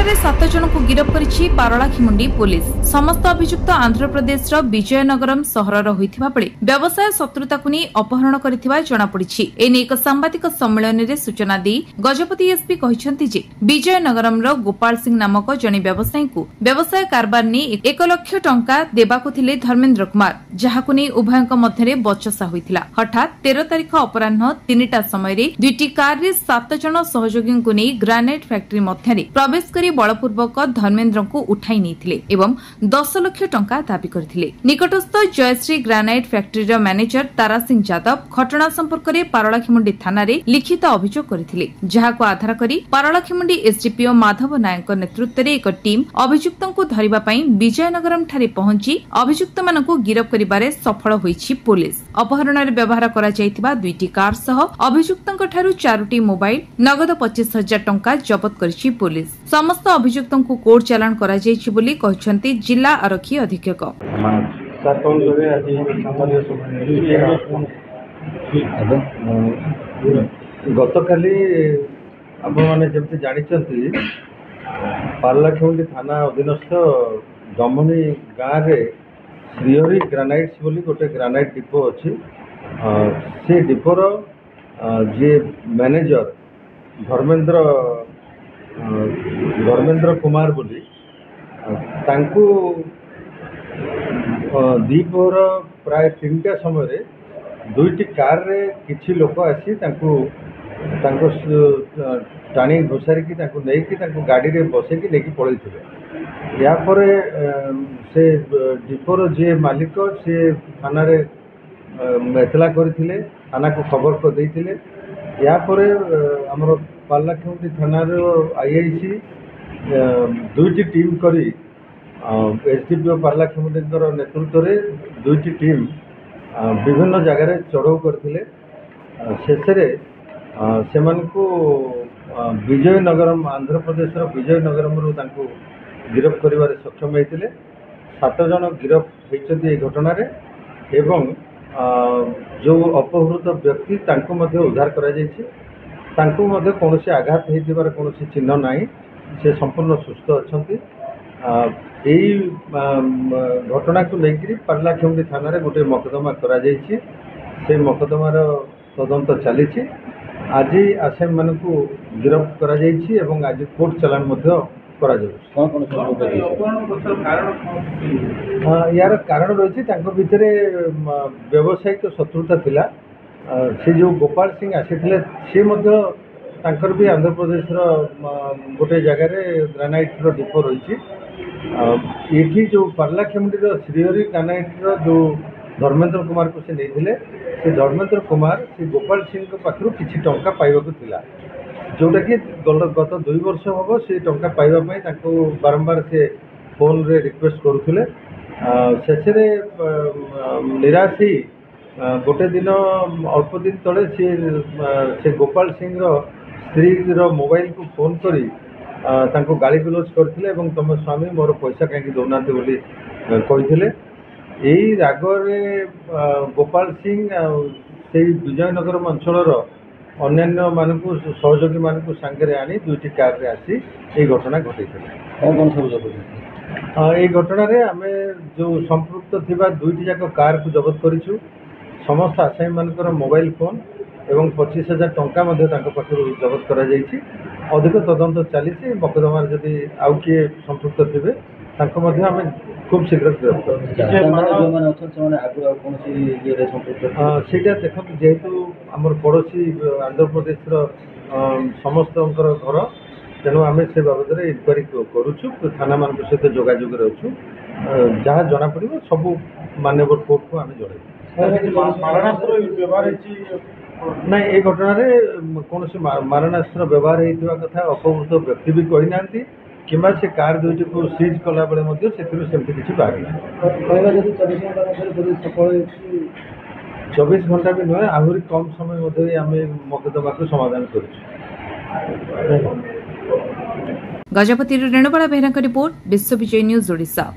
घटना 7 जन को गिरफ्त करिछि पारलाखिमुंडी पुलिस। समस्त अभियुक्त आंध्र प्रदेश विजयनगरम सहरर होइथिबा बेले व्यवसाय शत्रुता को नहीं अपहरण करिथिबा जणा पड़िछि। एने एक सांबादिक सम्मेलन रे सूचना दी गजपति एसपी कहिसंति जे विजयनगरम रो गोपाल सिंह नामक जने व्यवसायी को व्यवसाय कारबार ने 1 लाख टंका देबाकु थिले धर्मेंद्र कुमार, जहाकु नै उभयक मध्यरे बचसा होइथिला। हठात 13 तारिख अपराह्न 3टा समय रे दुईटी कार रे 7 जन सहयोगी को नै ग्रानाइट फैक्ट्री मध्यरे प्रवेश करी बलपूर्वक धर्मेंद्र को उठाई नहीं एवं 10 लाख टंका दाबी करथिले। निकटस्थ Jayashree granite factory manager Tara Singh Yadav घटना संपर्क में पारलाखिमुंडी थाना रे लिखित अभियोग करथिले, जहाको आधार करी पारलाखिमुंडी एसडीपीओ माधव नायक नेतृत्व रे एक टीम अभियुक्तों को धरिबा पई विजयनगरम ठारे पहुंची अभियुक्त मानकु गिरफ्त करिबारे सफल होईछि पुलिस। अपहरण रे व्यवहार करा जायतिबा दुईटी कार सह अभियुक्तों ठारू 4टी मोबाइल नगद 25,000 टंका जब्त करिछि पुलिस। समस्त अभियुक्तों को कोर्ट चालान करा जायछि बोली कहिसंती जिला आरक्षी अधीक्षक। गतकाली आपने जमी जानी पारलाखिमुंडी थाना अधीनस्थ दमनी गाँव में श्रीहरी ग्रानाइट्स बोली गोटे ग्रानाइट डिपो अच्छी। से डिपोर जे मैनेजर धर्मेंद्र कुमार बोली तांकु दीपोर प्राय 3टा समय दुईटी कार रे किछि लोक आसी टाणी घोषारिकी गाड़ी रे बसैकी लेकिन पलैथिले। या परे से डिपोर जे मालिक से थाना रे एतला करथिले, थाना को खबर को देइथिले। या परे हमर पारलाखिमुंडी थाना रो आईआईसी दुईटी टीम करी एसडीपीओ पारलाखिमुंडी नेतृत्व रे दुईटी टीम विभिन्न जगार चढ़ाऊ करथिले। शेषरे सेमानकु विजयनगरम आंध्र प्रदेश विजयनगरम रो तांको गिरफ्त करिबारे सक्षम होइतिले। 7 जन गिरफ्त होइछथि ए घटना रे एवं जो अपहृत व्यक्ति तांको मध्ये उद्धार करा जायछि। तांको मध्ये कोनोसी आघात हेतिबार कोनोसी चिन्ह नाही, से संपूर्ण सुस्थ अछंती। एई घटना को लेकरी पारलाखिमुंडी थाना रे गोटे मकदमा करा जायछि। से मकदमार तदंत चलीछि। आज आसामी मानकु गिरफ्त करा जायछि एवं आज कोर्ट चालान मध्ये करा जायछि। यार कारण रही भितरे व्यावसायिक शत्रुता थिला। से जो गोपाल सिंह आसीथिले से मध्य तांकर भी आंध्र प्रदेश गोटे जगार ग्रानाइट डिपो रही। ये जो पारलाखिमुंडी श्रीहरी ग्रानाइट जो धर्मेंद्र कुमार को से नहीं, से धर्मेंद्र कुमार से गोपाल सिंह पाखु किसी टंका पाइबाकु थिला, जोटा कि गत 2 वर्ष हम से टंका पाइबापी बारंबार से फोन रे रिक्वेस्ट करुले। शेष निराश ही गोटे दिन अल्प दिन तले से गोपाल सिंह स्त्री मोबाइल को फोन करी गाली गुलज करथिले एवं तुम स्वामी मोर पैसा कहीं दौना बोली कही। यही रागरे गोपाल सिंह से विजयनगरम अंचल अन्यान्य मानक सहयोगी मानक सांगे आनी दुईटी कार रे आसी ये घटना घटे। ये घटना रे आमे जो संपृक्त थिबा दुईटी जाक कार को जब्त करिछु। समस्त आसामी मानकर मोबाइल फोन एवं 25,000 टंका जब्त करा जायछि। अधिक तदंत चली मकदमार जदि आउ किए संपृक्त थे आम खूब शीघ्र गिरफ्त देखो। जेहेतु आम पड़ोशी आंध्र प्रदेश समस्त घर तेणु आम से बाबद इनक्वारी करुचु। थाना मान सहित जोगाजोग अच्छु। जहाँ जना पड़ सब मान्यवर कोर्ट को आम जन ना ये घटना कौन मारणास्त्र व्यवहार होता कथा अपहृत व्यक्ति भी कही ना कि से कार दुईटी को सीज कला बेले सेमती किसी बाहर 24 घंटा भी नुहे आहरी कम समय आम मकदमा को समाधान कर। गजपति रेणुबाला बेहरा रिपोर्ट, विश्व विजय न्यूज ओडिशा।